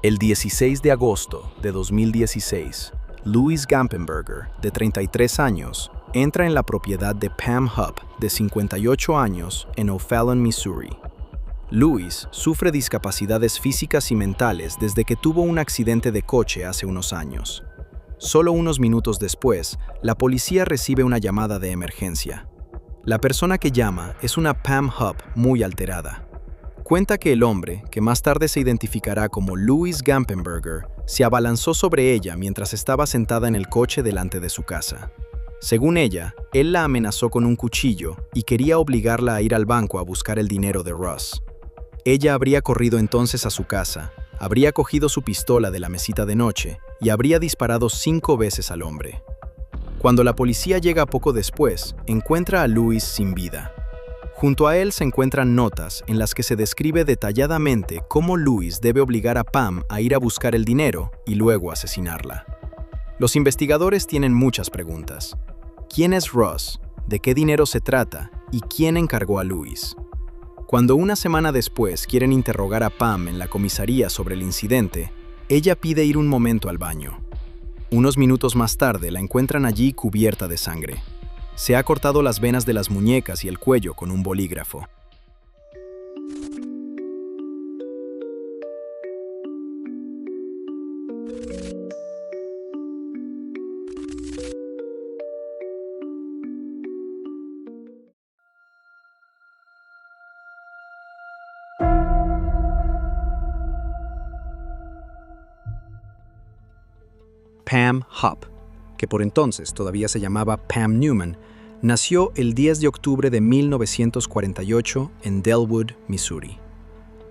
El 16 de agosto de 2016, Louis Gampenberger, de 33 años, entra en la propiedad de Pam Hupp, de 58 años, en O'Fallon, Missouri. Louis sufre discapacidades físicas y mentales desde que tuvo un accidente de coche hace unos años. Solo unos minutos después, la policía recibe una llamada de emergencia. La persona que llama es una Pam Hupp muy alterada. Cuenta que el hombre, que más tarde se identificará como Louis Gampenberger, se abalanzó sobre ella mientras estaba sentada en el coche delante de su casa. Según ella, él la amenazó con un cuchillo y quería obligarla a ir al banco a buscar el dinero de Russ. Ella habría corrido entonces a su casa, habría cogido su pistola de la mesita de noche y habría disparado 5 veces al hombre. Cuando la policía llega poco después, encuentra a Louis sin vida. Junto a él se encuentran notas en las que se describe detalladamente cómo Louis debe obligar a Pam a ir a buscar el dinero y luego asesinarla. Los investigadores tienen muchas preguntas. ¿Quién es Russ? ¿De qué dinero se trata? ¿Y quién encargó a Louis? Cuando una semana después quieren interrogar a Pam en la comisaría sobre el incidente, ella pide ir un momento al baño. Unos minutos más tarde la encuentran allí cubierta de sangre. Se ha cortado las venas de las muñecas y el cuello con un bolígrafo. Pam Hupp, que por entonces todavía se llamaba Pam Newman, nació el 10 de octubre de 1948 en Dellwood, Missouri.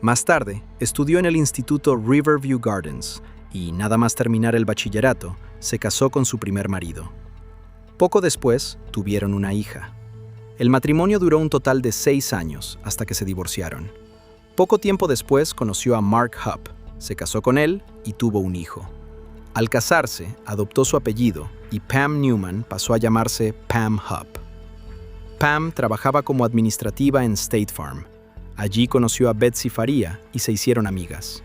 Más tarde, estudió en el Instituto Riverview Gardens y, nada más terminar el bachillerato, se casó con su primer marido. Poco después, tuvieron una hija. El matrimonio duró un total de 6 años hasta que se divorciaron. Poco tiempo después conoció a Mark Hupp, se casó con él y tuvo un hijo. Al casarse, adoptó su apellido y Pam Newman pasó a llamarse Pam Hupp. Pam trabajaba como administrativa en State Farm. Allí conoció a Betsy Faría y se hicieron amigas.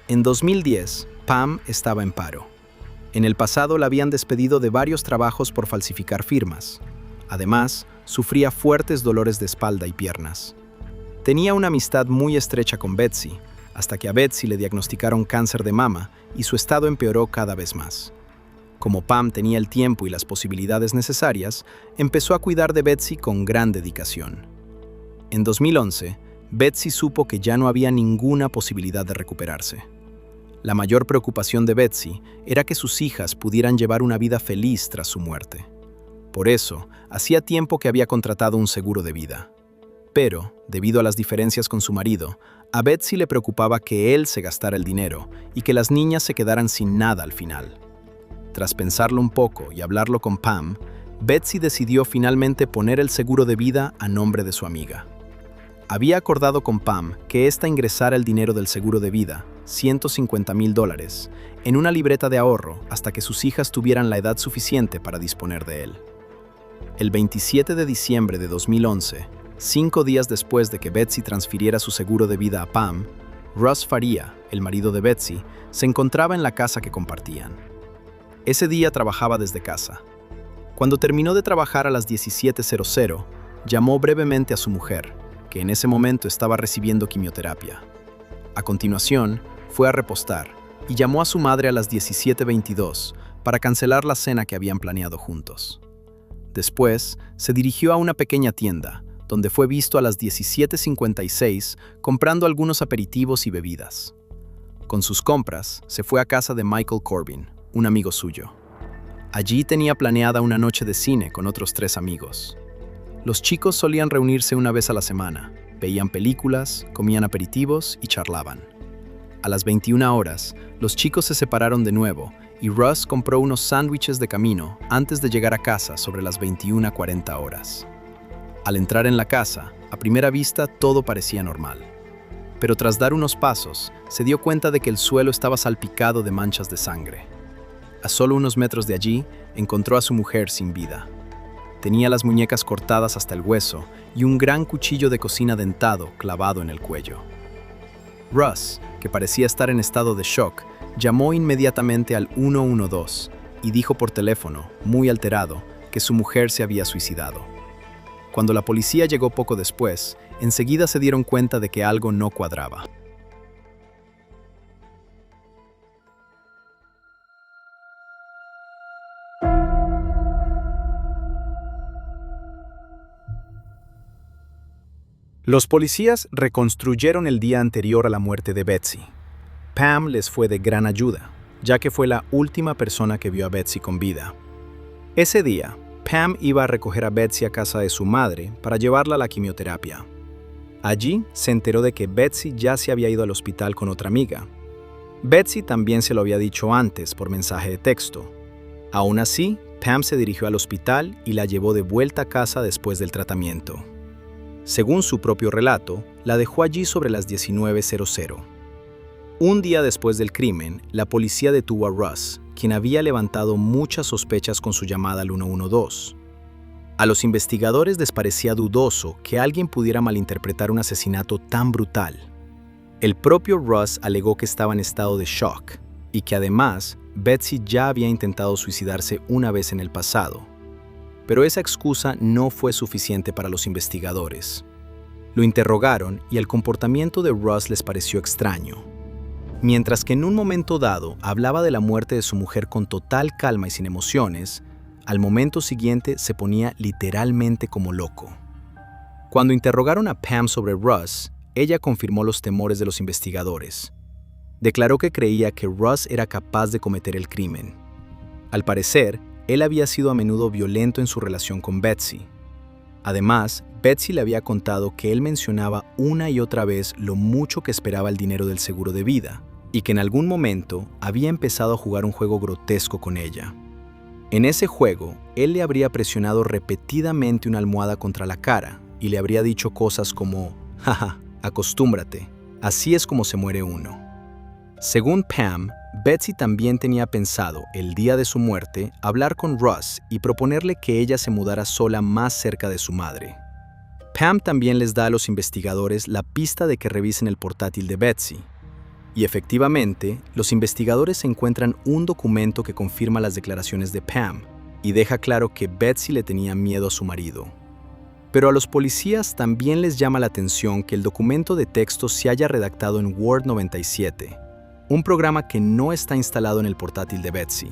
En 2010, Pam estaba en paro. En el pasado la habían despedido de varios trabajos por falsificar firmas. Además, sufría fuertes dolores de espalda y piernas. Tenía una amistad muy estrecha con Betsy, hasta que a Betsy le diagnosticaron cáncer de mama y su estado empeoró cada vez más. Como Pam tenía el tiempo y las posibilidades necesarias, empezó a cuidar de Betsy con gran dedicación. En 2011, Betsy supo que ya no había ninguna posibilidad de recuperarse. La mayor preocupación de Betsy era que sus hijas pudieran llevar una vida feliz tras su muerte. Por eso, hacía tiempo que había contratado un seguro de vida. Pero, debido a las diferencias con su marido, a Betsy le preocupaba que él se gastara el dinero y que las niñas se quedaran sin nada al final. Tras pensarlo un poco y hablarlo con Pam, Betsy decidió finalmente poner el seguro de vida a nombre de su amiga. Había acordado con Pam que ésta ingresara el dinero del seguro de vida, $150,000, en una libreta de ahorro hasta que sus hijas tuvieran la edad suficiente para disponer de él. El 27 de diciembre de 2011, 5 días después de que Betsy transfiriera su seguro de vida a Pam, Russ Faría, el marido de Betsy, se encontraba en la casa que compartían. Ese día trabajaba desde casa. Cuando terminó de trabajar a las 17:00, llamó brevemente a su mujer, que en ese momento estaba recibiendo quimioterapia. A continuación, fue a repostar y llamó a su madre a las 17:22 para cancelar la cena que habían planeado juntos. Después, se dirigió a una pequeña tienda, donde fue visto a las 17:56 comprando algunos aperitivos y bebidas. Con sus compras, se fue a casa de Michael Corbin, un amigo suyo. Allí tenía planeada una noche de cine con otros 3 amigos. Los chicos solían reunirse una vez a la semana, veían películas, comían aperitivos y charlaban. A las 21 horas, los chicos se separaron de nuevo y Russ compró unos sándwiches de camino antes de llegar a casa sobre las 21:40 horas. Al entrar en la casa, a primera vista todo parecía normal. Pero tras dar unos pasos, se dio cuenta de que el suelo estaba salpicado de manchas de sangre. A solo unos metros de allí, encontró a su mujer sin vida. Tenía las muñecas cortadas hasta el hueso y un gran cuchillo de cocina dentado clavado en el cuello. Russ, que parecía estar en estado de shock, llamó inmediatamente al 112 y dijo por teléfono, muy alterado, que su mujer se había suicidado. Cuando la policía llegó poco después, enseguida se dieron cuenta de que algo no cuadraba. Los policías reconstruyeron el día anterior a la muerte de Betsy. Pam les fue de gran ayuda, ya que fue la última persona que vio a Betsy con vida. Ese día, Pam iba a recoger a Betsy a casa de su madre para llevarla a la quimioterapia. Allí se enteró de que Betsy ya se había ido al hospital con otra amiga. Betsy también se lo había dicho antes por mensaje de texto. Aún así, Pam se dirigió al hospital y la llevó de vuelta a casa después del tratamiento. Según su propio relato, la dejó allí sobre las 19:00. Un día después del crimen, la policía detuvo a Russ, quien había levantado muchas sospechas con su llamada al 112. A los investigadores les parecía dudoso que alguien pudiera malinterpretar un asesinato tan brutal. El propio Russ alegó que estaba en estado de shock y que además Betsy ya había intentado suicidarse una vez en el pasado. Pero esa excusa no fue suficiente para los investigadores. Lo interrogaron y el comportamiento de Russ les pareció extraño. Mientras que en un momento dado hablaba de la muerte de su mujer con total calma y sin emociones, al momento siguiente se ponía literalmente como loco. Cuando interrogaron a Pam sobre Russ, ella confirmó los temores de los investigadores. Declaró que creía que Russ era capaz de cometer el crimen. Al parecer, él había sido a menudo violento en su relación con Betsy. Además, Betsy le había contado que él mencionaba una y otra vez lo mucho que esperaba el dinero del seguro de vida y que en algún momento había empezado a jugar un juego grotesco con ella. En ese juego, él le habría presionado repetidamente una almohada contra la cara y le habría dicho cosas como, «Jaja, acostúmbrate, así es como se muere uno». Según Pam, Betsy también tenía pensado, el día de su muerte, hablar con Russ y proponerle que ella se mudara sola más cerca de su madre. Pam también les da a los investigadores la pista de que revisen el portátil de Betsy. Y efectivamente, los investigadores encuentran un documento que confirma las declaraciones de Pam y deja claro que Betsy le tenía miedo a su marido. Pero a los policías también les llama la atención que el documento de texto se haya redactado en Word 97, un programa que no está instalado en el portátil de Betsy.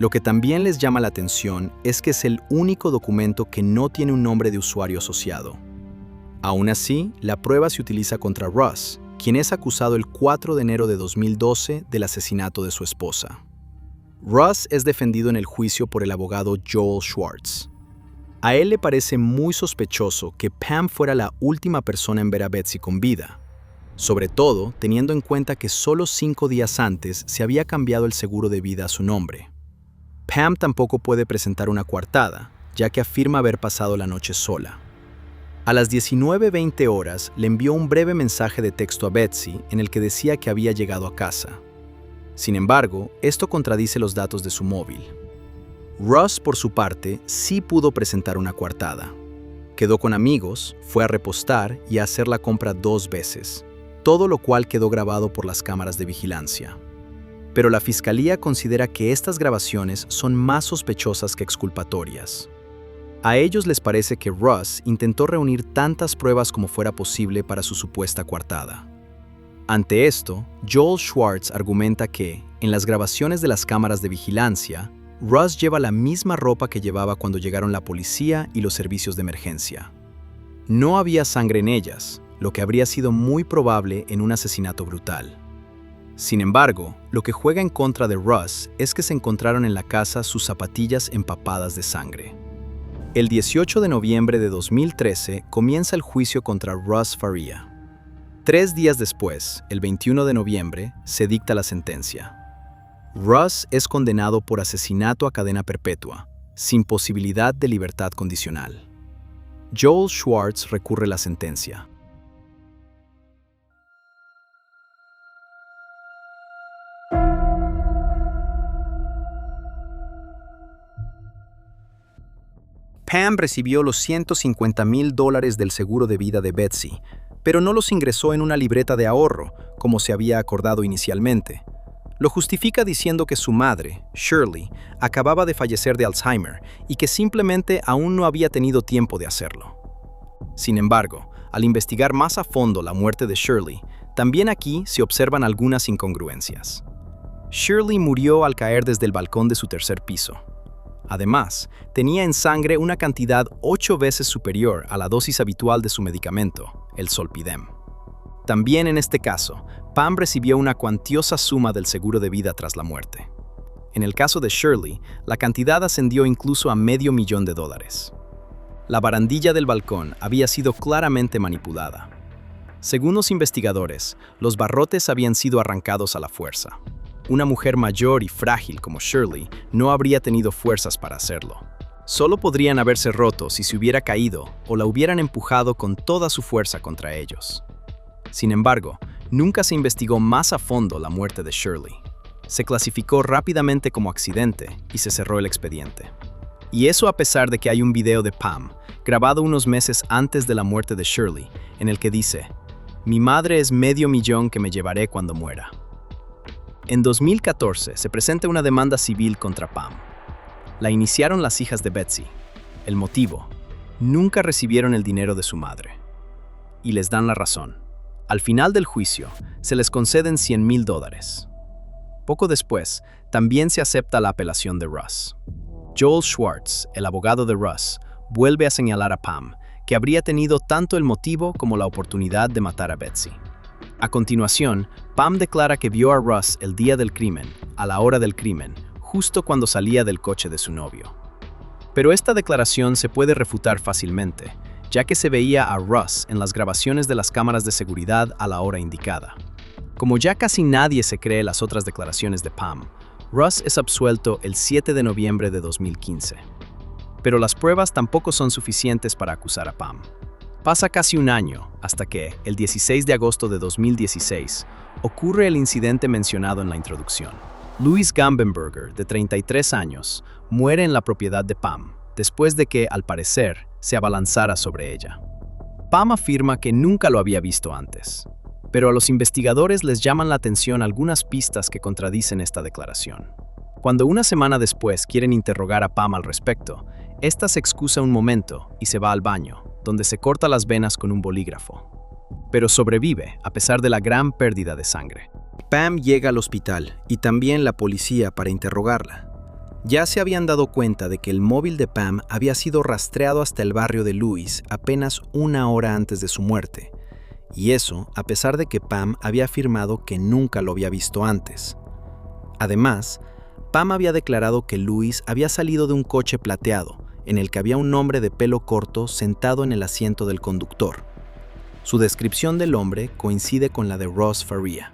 Lo que también les llama la atención es que es el único documento que no tiene un nombre de usuario asociado. Aún así, la prueba se utiliza contra Russ, quien es acusado el 4 de enero de 2012 del asesinato de su esposa. Russ es defendido en el juicio por el abogado Joel Schwartz. A él le parece muy sospechoso que Pam fuera la última persona en ver a Betsy con vida, sobre todo teniendo en cuenta que solo 5 días antes se había cambiado el seguro de vida a su nombre. Pam tampoco puede presentar una coartada, ya que afirma haber pasado la noche sola. A las 19:20 horas le envió un breve mensaje de texto a Betsy en el que decía que había llegado a casa. Sin embargo, esto contradice los datos de su móvil. Russ, por su parte, sí pudo presentar una coartada. Quedó con amigos, fue a repostar y a hacer la compra 2 veces, todo lo cual quedó grabado por las cámaras de vigilancia. Pero la fiscalía considera que estas grabaciones son más sospechosas que exculpatorias. A ellos les parece que Russ intentó reunir tantas pruebas como fuera posible para su supuesta coartada. Ante esto, Joel Schwartz argumenta que, en las grabaciones de las cámaras de vigilancia, Russ lleva la misma ropa que llevaba cuando llegaron la policía y los servicios de emergencia. No había sangre en ellas, lo que habría sido muy probable en un asesinato brutal. Sin embargo, lo que juega en contra de Russ es que se encontraron en la casa sus zapatillas empapadas de sangre. El 18 de noviembre de 2013 comienza el juicio contra Russ Faria. 3 días después, el 21 de noviembre, se dicta la sentencia. Russ es condenado por asesinato a cadena perpetua, sin posibilidad de libertad condicional. Joel Schwartz recurre la sentencia. Pam recibió los $150,000 del seguro de vida de Betsy, pero no los ingresó en una libreta de ahorro, como se había acordado inicialmente. Lo justifica diciendo que su madre, Shirley, acababa de fallecer de Alzheimer y que simplemente aún no había tenido tiempo de hacerlo. Sin embargo, al investigar más a fondo la muerte de Shirley, también aquí se observan algunas incongruencias. Shirley murió al caer desde el balcón de su tercer piso. Además, tenía en sangre una cantidad 8 veces superior a la dosis habitual de su medicamento, el Zolpidem. También en este caso, Pam recibió una cuantiosa suma del seguro de vida tras la muerte. En el caso de Shirley, la cantidad ascendió incluso a $500,000. La barandilla del balcón había sido claramente manipulada. Según los investigadores, los barrotes habían sido arrancados a la fuerza. Una mujer mayor y frágil como Shirley no habría tenido fuerzas para hacerlo. Solo podrían haberse roto si se hubiera caído o la hubieran empujado con toda su fuerza contra ellos. Sin embargo, nunca se investigó más a fondo la muerte de Shirley. Se clasificó rápidamente como accidente y se cerró el expediente. Y eso a pesar de que hay un video de Pam, grabado unos meses antes de la muerte de Shirley, en el que dice: "Mi madre es $500,000 que me llevaré cuando muera". En 2014 se presenta una demanda civil contra Pam. La iniciaron las hijas de Betsy. El motivo: nunca recibieron el dinero de su madre. Y les dan la razón. Al final del juicio, se les conceden $100,000. Poco después, también se acepta la apelación de Russ. Joel Schwartz, el abogado de Russ, vuelve a señalar a Pam, que habría tenido tanto el motivo como la oportunidad de matar a Betsy. A continuación, Pam declara que vio a Russ el día del crimen, a la hora del crimen, justo cuando salía del coche de su novio. Pero esta declaración se puede refutar fácilmente, ya que se veía a Russ en las grabaciones de las cámaras de seguridad a la hora indicada. Como ya casi nadie se cree las otras declaraciones de Pam, Russ es absuelto el 7 de noviembre de 2015. Pero las pruebas tampoco son suficientes para acusar a Pam. Pasa casi un año hasta que, el 16 de agosto de 2016, ocurre el incidente mencionado en la introducción. Louis Gambenberger, de 33 años, muere en la propiedad de Pam, después de que, al parecer, se abalanzara sobre ella. Pam afirma que nunca lo había visto antes, pero a los investigadores les llaman la atención algunas pistas que contradicen esta declaración. Cuando una semana después quieren interrogar a Pam al respecto, esta se excusa un momento y se va al baño, donde se corta las venas con un bolígrafo. Pero sobrevive a pesar de la gran pérdida de sangre. Pam llega al hospital y también la policía para interrogarla. Ya se habían dado cuenta de que el móvil de Pam había sido rastreado hasta el barrio de Louis apenas una hora antes de su muerte, y eso a pesar de que Pam había afirmado que nunca lo había visto antes. Además, Pam había declarado que Louis había salido de un coche plateado, en el que había un hombre de pelo corto sentado en el asiento del conductor. Su descripción del hombre coincide con la de Ross Faria.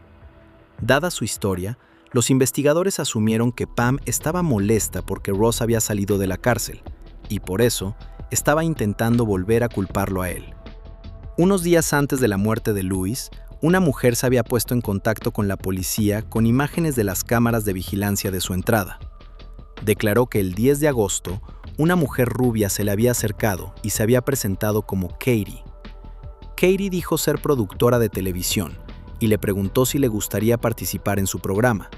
Dada su historia, los investigadores asumieron que Pam estaba molesta porque Ross había salido de la cárcel, y por eso estaba intentando volver a culparlo a él. Unos días antes de la muerte de Louis, una mujer se había puesto en contacto con la policía con imágenes de las cámaras de vigilancia de su entrada. Declaró que el 10 de agosto, una mujer rubia se le había acercado y se había presentado como Katie. Katie dijo ser productora de televisión y le preguntó si le gustaría participar en su programa.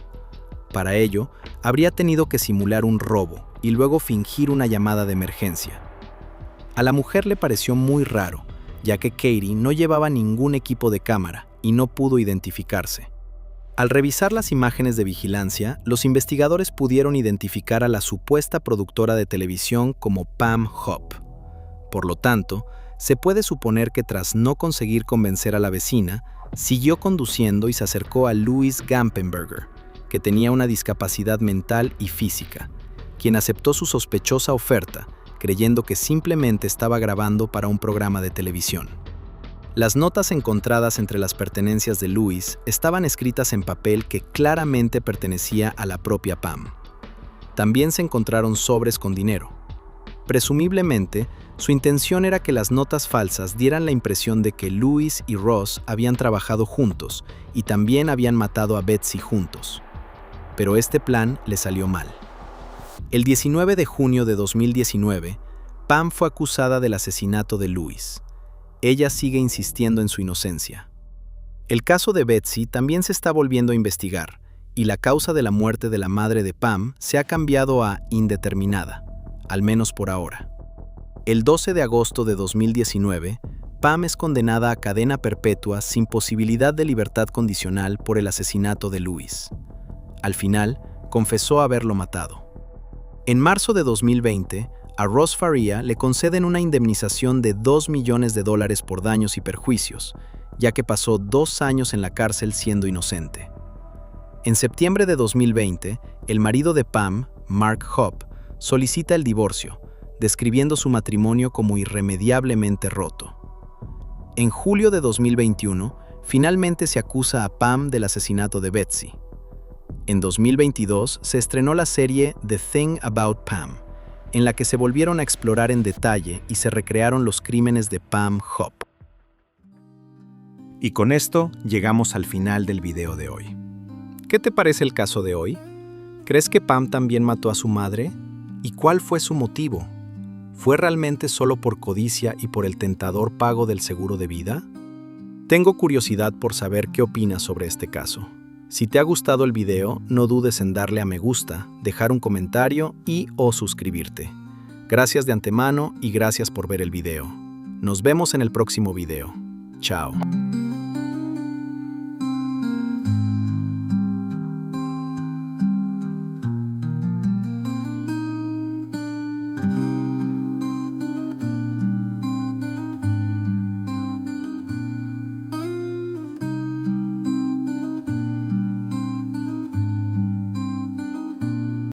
Para ello, habría tenido que simular un robo y luego fingir una llamada de emergencia. A la mujer le pareció muy raro, ya que Katie no llevaba ningún equipo de cámara y no pudo identificarse. Al revisar las imágenes de vigilancia, los investigadores pudieron identificar a la supuesta productora de televisión como Pam Hopp. Por lo tanto, se puede suponer que tras no conseguir convencer a la vecina, siguió conduciendo y se acercó a Louis Gampenberger, que tenía una discapacidad mental y física, quien aceptó su sospechosa oferta, creyendo que simplemente estaba grabando para un programa de televisión. Las notas encontradas entre las pertenencias de Louis estaban escritas en papel que claramente pertenecía a la propia Pam. También se encontraron sobres con dinero. Presumiblemente, su intención era que las notas falsas dieran la impresión de que Louis y Ross habían trabajado juntos y también habían matado a Betsy juntos. Pero este plan le salió mal. El 19 de junio de 2019, Pam fue acusada del asesinato de Louis. ella sigue insistiendo en su inocencia. El caso de Betsy también se está volviendo a investigar, y la causa de la muerte de la madre de Pam se ha cambiado a indeterminada, al menos por ahora. El 12 de agosto de 2019, Pam es condenada a cadena perpetua sin posibilidad de libertad condicional por el asesinato de Louis. Al final, confesó haberlo matado. En marzo de 2020, a Ross Faria le conceden una indemnización de $2 millones por daños y perjuicios, ya que pasó 2 años en la cárcel siendo inocente. En septiembre de 2020, el marido de Pam, Mark Hopp, solicita el divorcio, describiendo su matrimonio como irremediablemente roto. En julio de 2021, finalmente se acusa a Pam del asesinato de Betsy. En 2022 se estrenó la serie The Thing About Pam, en la que se volvieron a explorar en detalle y se recrearon los crímenes de Pam Hopp. Y con esto llegamos al final del video de hoy. ¿Qué te parece el caso de hoy? ¿Crees que Pam también mató a su madre? ¿Y cuál fue su motivo? ¿Fue realmente solo por codicia y por el tentador pago del seguro de vida? Tengo curiosidad por saber qué opinas sobre este caso. Si te ha gustado el video, no dudes en darle a me gusta, dejar un comentario y/o suscribirte. Gracias de antemano y gracias por ver el video. Nos vemos en el próximo video. Chao.